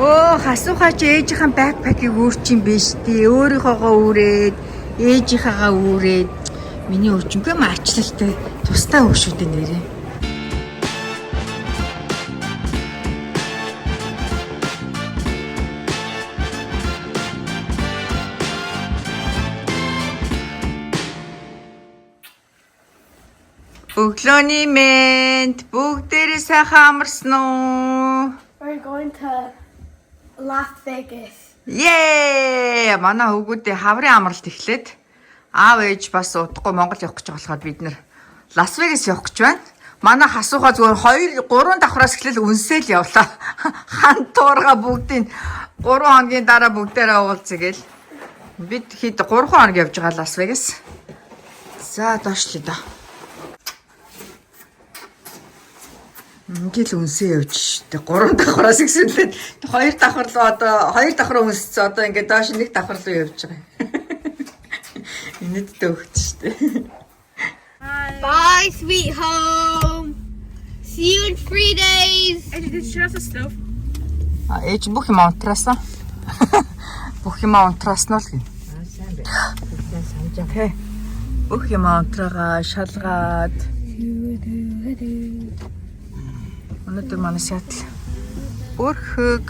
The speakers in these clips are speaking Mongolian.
Оо, хасуухаач ээжийнхэн бэкпакийг өөрчин биш тий. Өөрийнхоогоо үүрээд, ээжийнхээгаа үүрээд. Миний өчнөгөө маачлалтай тустай өшүүдэ нэрээ. Өглөөний мэнд бүгдээрээ сайхан амарсан уу? We're going to Las Vegas. Yay! Манай хөвгүүдээ хаврын амралт эхлээд аав ээж бас удахгүй Монгол явах гэж болоход бид нэр Лас Вегас явах гэж байна. Манай хасуухаа зүгээр 2-3 давхраас эхлээл үнсээл явлаа. Хан туурга бүгдийн 3 хоногийн дараа бүгдээрээ уулзъя гээл. Бид хэд 3 хоног явж байгаа Лас Вегас. За доошлоо да. Ингээл үнсээ явж штэ 3 давхраас ихсэлээд 2 давхар руу одоо 2 давхар үнсцээ одоо ингээд доош 1 давхар руу явж байгаа. Инээдтэй өгч штэ. Bye, sweet home. See you in 3 days. And did you have the stove? Ээж бүх юм унтраасан. Бүх юм унтраасан л гин. Сайн байна. Сайн жаа. Бүх юм унтраагаа шалгаад. Өнөөдөр манай Сиэтл бүрхэг.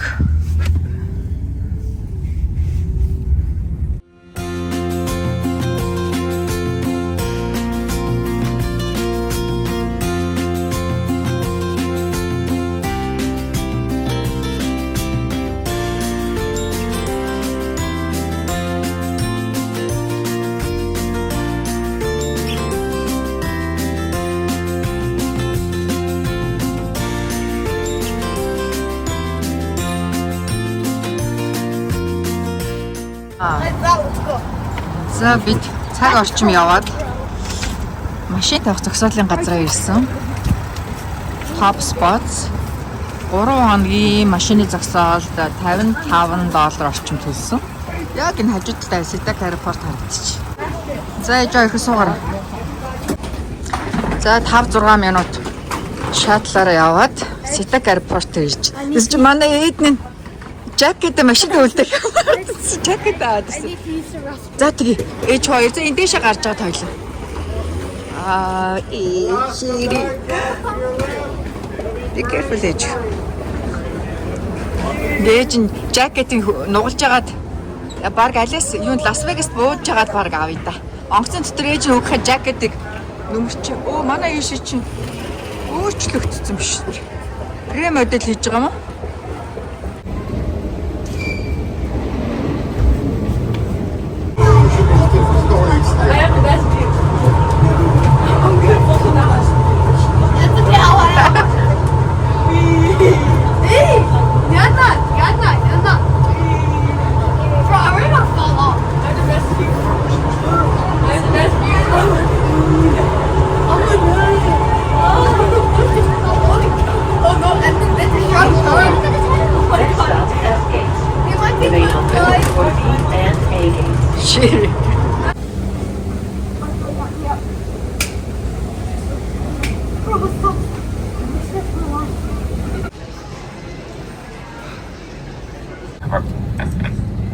Let's go. За бид цаг орчим яваад машин тавих зогсоолын газараа ирсэн. Top Spots 3 хоногийн машины зогсоолд $55 орчим төлсөн. Яг энэ хажууд талаа Ситак аэропорт харагдчих. За ээж их суугаар. За 5-6 минут шаттлаараа яваад Ситак аэропорт ирж. Тэс чи манай эдний жакет машин төлдөг. Жакет аваад. I need to use the restroom. За тэгээ ээж хоёр за энэ дэше гарч байгаа тойлоо. Ээжири. Be careful ээж. Ээж жакетыг нугалж агаад баг алиас юу Лас Вегаст бууж агаад баг авъя да. Онгоцон дотор ээж өгөх жакетыг нөмөрч. Оо манай ээж чинь өөрчлөгдсөн биш үү? Ремодел хийж байгаа юм уу?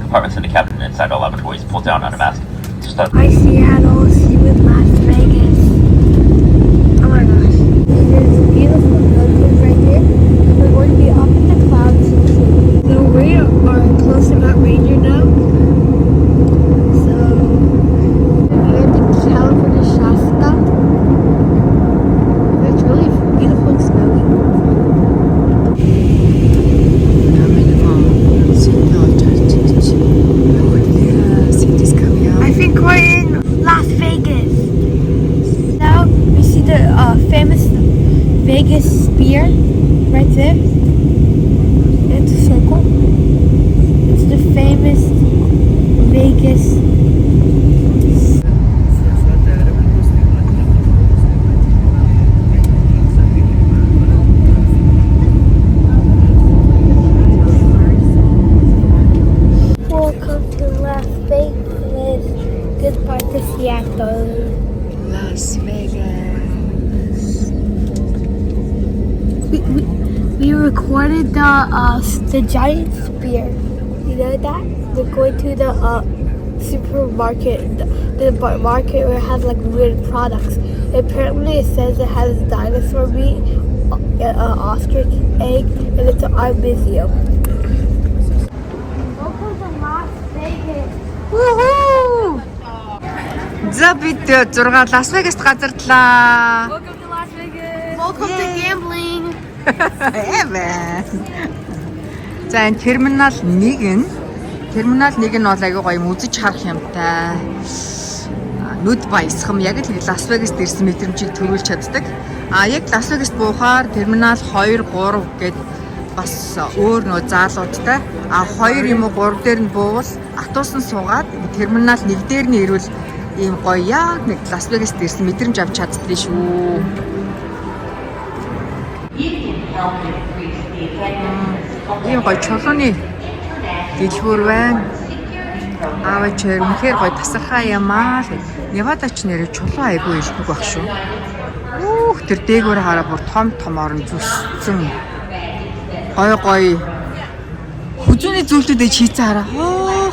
Compartments in the cabin inside all laboratories pulled down on a mask. Hi Seattle, see you in Las Vegas. Oh my gosh. It is beautiful. Look right here. We're going to be up in the clouds. So we are close to Mount Rainier now. So we're near the California Shasta. It's really beautiful and snowy. I think we're in Las Vegas. Now we see the famous Vegas Spear right there. It's a circle. It's the famous Vegas. Welcome to Las Vegas. Good part of Seattle. Las Vegas. We we recorded the giant spear. You know that? We're going to the supermarket, the market where it has like weird products. Apparently, it says it has dinosaur meat, ostrich egg, and it's an art museum. Welcome to Las Vegas. Woohoo! За бид 6 Лас Вегаст газарлаа. Welcome to Las Vegas. Welcome to gambling. Эвэ. За энэ терминал 1 нь бол аягүй гоё үзэж харах юмтай. Нүд баясгам яг л Лас Вегаст ирсэн мэдрэмжийг төрүүлж чаддаг. Яг Лас Вегаст буухаар терминал 2, 3 гээд бас өөр нөө заалуудтай. 2 юм уу 3 дээр нь буувал автобусан суугаад терминал 1 дээр нь ирвэл ийм гоё яг нэг Лас Вегаст ирсэн мэдрэмж авч чаддгүй шүү. Ийм гоё чулууны дэлгүүр байна. Аавч үнэхээр гоё тасархаа ямаа л. Невадач нэрээ чулуу айгүй илбэг баг шүү. Тэр дээгүүр хараа бүр том орон зүссэн. Гоё хүзүүний зүйлүүдээ хийцэн хараа.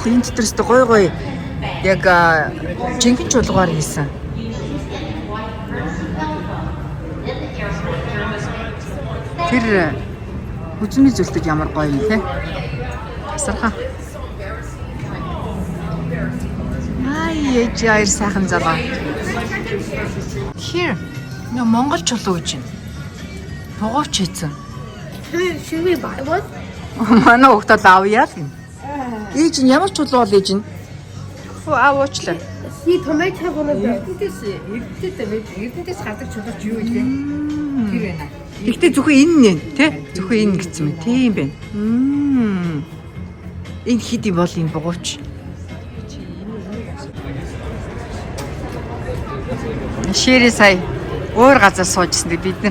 Энэ дотор өстө гоё яг жинхэнэ чулуугаар хийсэн. Тэр хүзүүний зүйлүүд ямар гоё юм те. Тасархаа. Ээж аяр сайхан заваа. Here. Нөө Монгол чулуу гэж байна. Тугууч хийсэн. Should we buy one? Манай хөлтөд авъя л юм. Ээж нь ямар чулуу бол ээж нь? Авуучлаа. See, tomato have one of them. Эрдэнтээс гардаг чулууч юу илээ? Тэр байна. Гэхдээ зөвхөн энэ нэ, тий? Зөвхөн энэ гэсэн мэт. Тийм байна. Энэ хэд юм бол энэ бугууч. Шири сая өөр газар суужсэн дээ бид нэр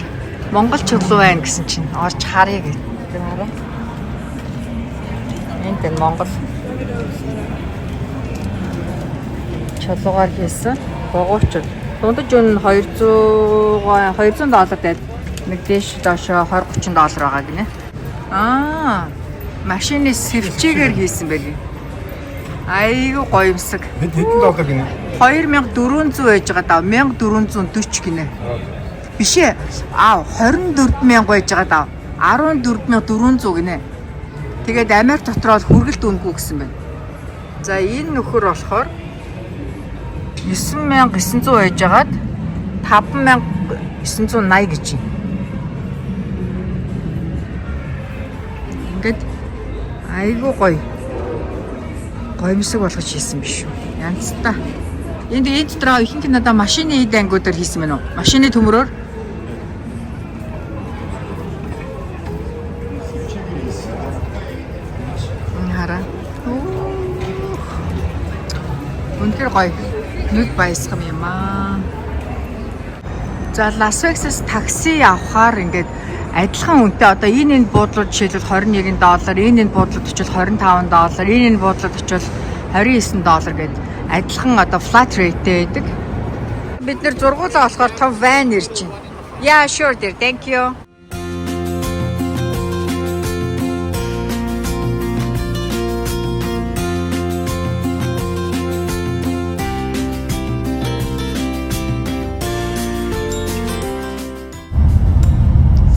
Монгол чулуу байна гэсэн чинь орж харъя гэдэг. Хараа. Энд энэ Монгол чулуугаар хийсэн бугуучуд. Дундаж өн $200 байд. Нэг дээш доошоо $20-30 байгаа гинэ. Машины сэвчээгээр хийсэн байли. Айгуу гоё юмсаг. Хэдэн доллар гинэ? 2400 байж байгаа даа. 1440 гинэ. Биш ээ. 24000 байж байгаа даа. 14400 гинэ. Тэгээд Америк дотроо хүргэлт үнэгүй гэсэн байна. За энэ нөхөр болохоор 9900 байж байгаад 5980 гэж юм. Ингээд айгуу гоё гоёмсог болгож хийсэн биш үү? Янзтай. Энд дотроо ихэнх нь одоо машины эд ангиудаар хийсэн мэн үү? Машины төмрөөр. Хараа. Үнэхээр гоё. Нүд баясгам юм аа. За Лас Вегасаас такси авахаар ингээд адилхан үнэтэй одоо энэ буудлууд жишээлбэл $21, энэ буудлууд очил $25, энэ буудлууд очил $29 гэдэг адилхан одоо flat rate байдаг. Бид нэр зургуулаа болохоор том van ирж байна. Yeah, sure dear. Thank you.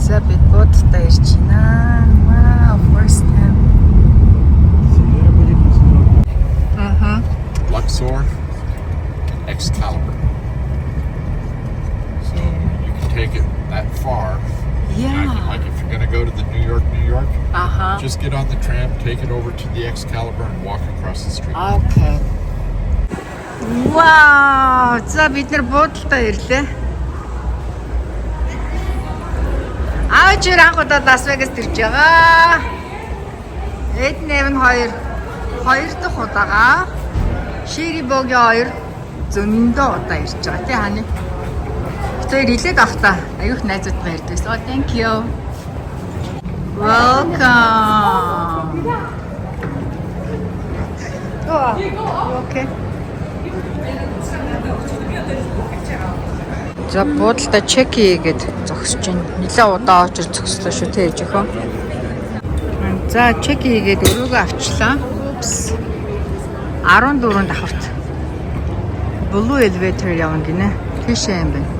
За бид буудалтай ирж байна. Wow, first time. Luxor, Excalibur. So you can take it that far. Yeah. Like if you're gonna go to the New York, Uh-huh. just get on the tram, take it over to the Excalibur, and walk across the street. Okay. Wow, за бид нар буудалтай ирлээ. Аажир анхудаа Лас Вегаст ирж байгаа. Эд нэв нь хоёр дахь удаага. Шири богийн 2 зөндөө удаа ирж байгаа тий ханы. Тэр илээд авахта аюух найзууд баярдаг. So thank you. Welcome. Okay. За буудалтай чек хийгээд зогсож байна. Нилээ удаа очиж зогслоо шүү те ээжийнхөө. За чек хийгээд өрөөгөө авчлаа. Упс. 14 давхарт. Blue elevator явна гинэ. Тийшээ юм байна.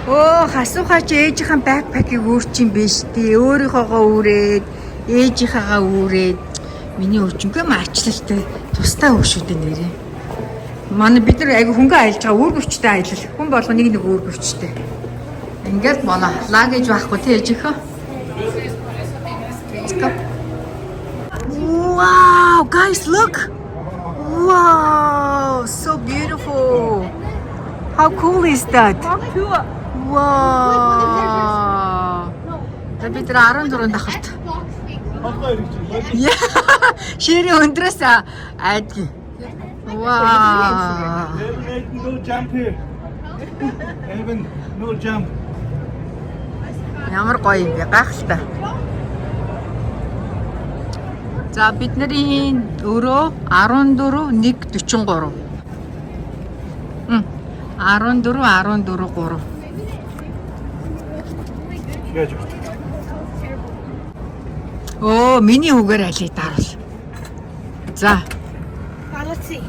Оо хасуухаач ээжийнхэн бэкпакийг өөрчин биш тий. Өөрийнхоогоо үүрээд, ээжийнхээгаа үүрээд. Миний өчнөгөө маачлалтай тустай өшүүдэ нэрээ. Манай бид нар айгу хөнгө аялж байгаа үүргэвчтэй аялал. Хүн болгоо нэг үүргэвчтэй. Ингээд манай лагэж байхгүй тий ээжийнхөө. Wow, guys, look! Wow, so beautiful! How cool is that? Wow! Бид 14 давхарт. Шири өндрөөс айдгүй. Wow! No jump here. Even no jump. Ямар гоё юм бэ? Гайхалтай. За бидний өрөө 14 143. 14 3. Оо, миний үгээр алийг даруул. За. Let's see.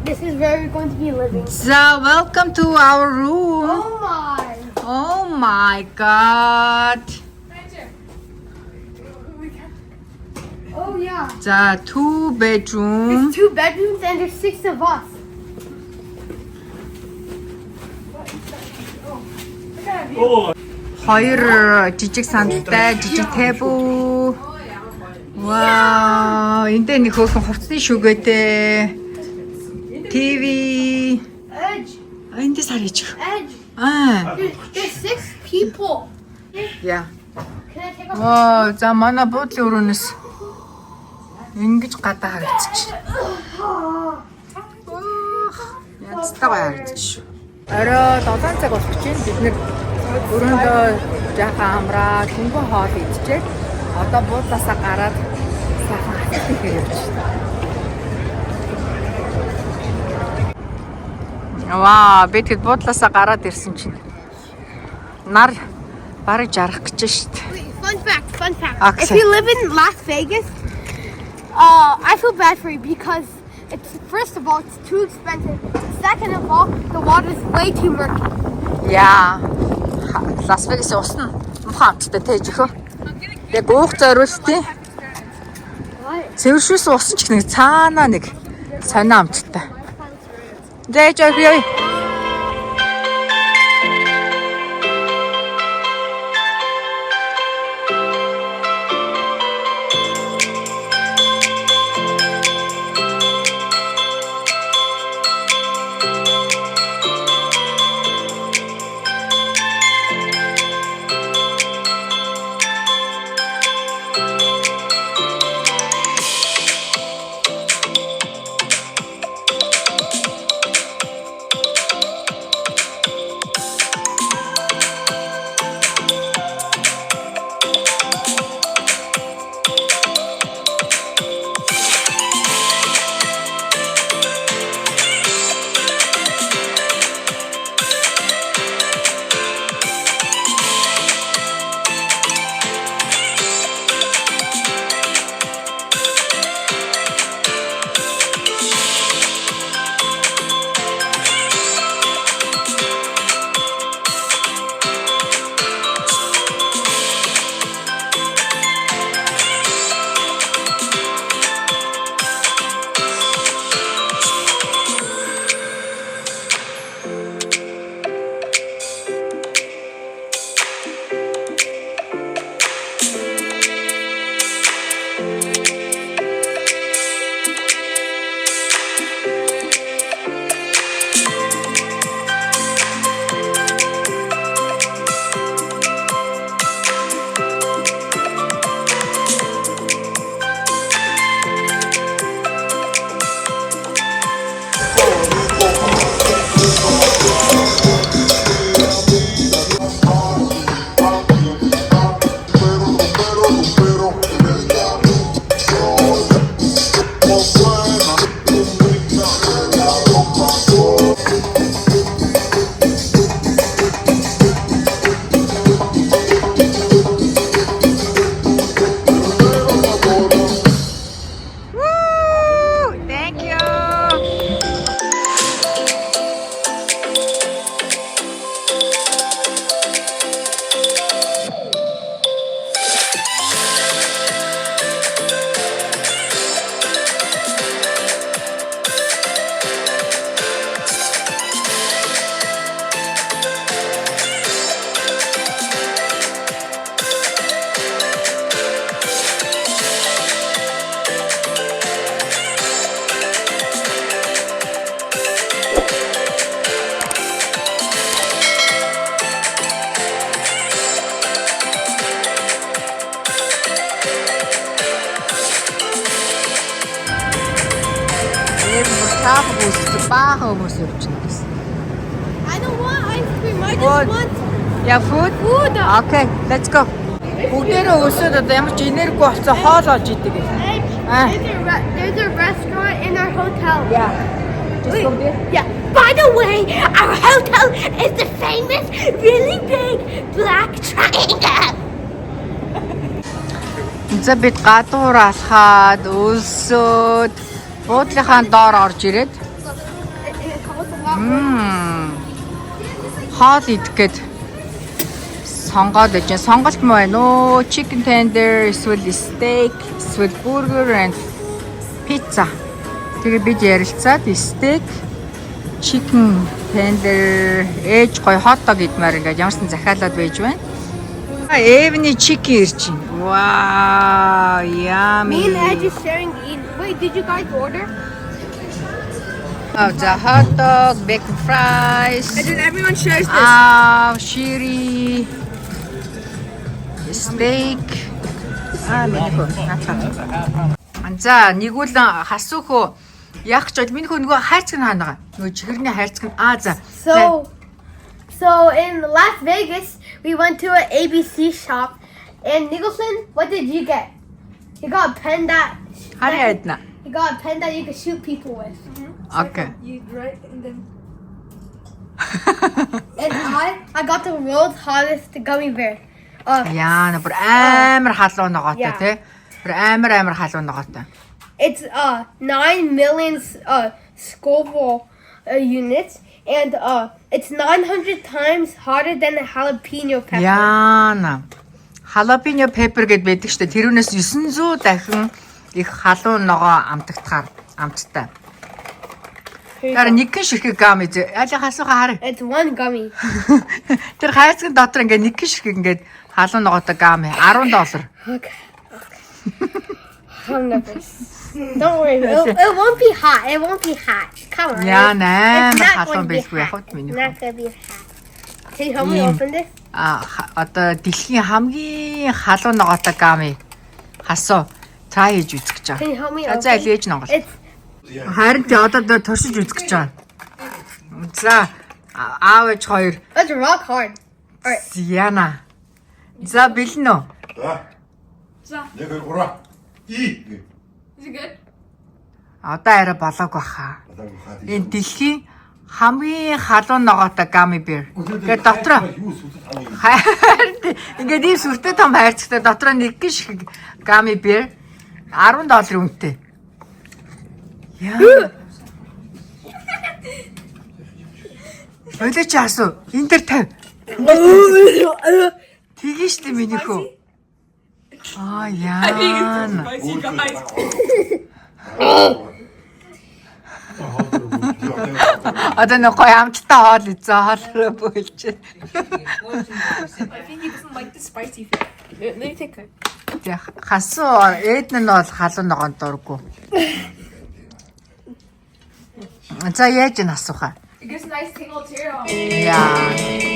This is where we're going to be living. So, welcome to our room. Oh my! Oh my god. Oh yeah. За, 2 bedroom. There's 2 bedrooms and there's 6 of us. Хоёр жижиг сандтай, жижиг тэбүү. Вау, энд нэг хөөрхөн хувцсны шүгээтэй. TV. Edge. Энд сарж. Edge. There's 6 people. Яа. Can I take off? Вау, за манай буудлын өрөөнөөс ингэж гадаа харагдчих. Яцтай гоё харагдчих шүү. Орой 7 цаг болох чинь бид нэр өрөөндөө жаахан амраад хөнгөн хоол идчихээ. Одоо буудлаасаа гараад сайхан хатчихээ явж байна. Ваа, бид хэд буудлаасаа гараад ирсэн чинь нар барыг жарах гэж шүү дээ. Fun fact. Okay. If you live in Las Vegas, I feel bad for you because it's first of all it's too expensive. Second of all, the water is way too murky. Яа. Лас Вегасын ус нь муухай амттай тээж өгөө. Яг уух зориултын цэвэршүүлсэн ус ч нэг цаанаа нэг сонио амттай. Дээж өгье. шаах бүсэлт баахан хүмүүс явчихна гэсэн. I don't want ice cream. I just What? want Yeah, food? food. Okay, let's go. Бүгдээрээ өсөөд одоо ямар ч энерги болцоо хоол олж идэг. Ah. There's a restaurant in our hotel. Yeah. Just go there. Yeah. By the way, our hotel is the famous, really big black triangle. За бид гадуур алхаад өсөөд буудлынхаа доор орж ирээд хоол идэх гээд сонгоод байж. Сонголт муу байна уу? Chicken tender, эсвэл steak, эсвэл burger and pizza. Тэгээ бид ярилцаад steak, chicken tender, ээж гоё hot dog идмээр ингээд ямарсан захиалаад байж байна. Эвний chicken ирж байна. Wow, yummy. Me and Ed is sharing eat. Wait, did you guys order? Oh, the hot dog, bacon fries. And then everyone shares this. Shiri, steak. Миний хөө. За, нэгвэл хасуухөө яах ч миний хөө нөгөө хайрцаг нь хаана байгаа. Нөгөө чихэрний хайрцаг нь за. So in Las Vegas, we went to an ABC shop. And Nicholson, what did you get? You got a pen that Харагдана. you got a pen that you can shoot people with. Okay. You right and then And I got the world's hottest gummy bear. Яа, бүр амар халуун ногоотой Yeah. тий. Бүр амар халуун ногоотой. It's 9 million Scoville units, and it's 900 times hotter than a jalapeno pepper. Яана. Jalapeno pepper гэд байдаг штэ. Тэрүүнээс 900 дахин их халуун ногоо амтагдахаар амттай. Тэр нэг гин ширхэг гам ээ. Аль хасууха хараа. It's one gummy. Тэр хайцгийн дотор ингээ нэг гин ширхэг ингээд халуун ногоотой гам ээ. $10. Okay. I'm nervous. Don't worry. It won't be hot. It won't be hot. Come on. Яа, It's нээр not халуун going to be байлгүй яхад миний. Not gonna be hot. Can you help me open this? Одоо дэлхийн хамгийн халуун ногоотой гам ээ. Хасуу. Тра хийж үзэх гэж Can байгаа. you help me За open? аль ээж нонгол. It's Харин тий одоо туршиж үзэх гэж байгаа. За аав ээж хоёр rock hard. Alright. Яна. За бэлэн үү? 자. 내가 오라. 이. is it good? Одоо арай болоогүй баха. Энэ дэлхийн хамгийн халуун ногоотой gummy bear. Тэгээ дотроо харин ингээд ийм сүртэй том хайрцагтай дотроо нэг гин шиг gummy bear $10 үнэтэй. Яа. Ойлооч асуу. Энд дээр тав. Тгий штэ миний хөө. Яана. Spicy guys. Одоо нэг гоё амттай хоол үзээ хоолроо бөөлж. I think he doesn't like the spicy food. Let me take it. Тэг хасуу эдн нь бол халуун ногоон дурггүй. За яаж н асууха. It gives a nice tingle to your Яа.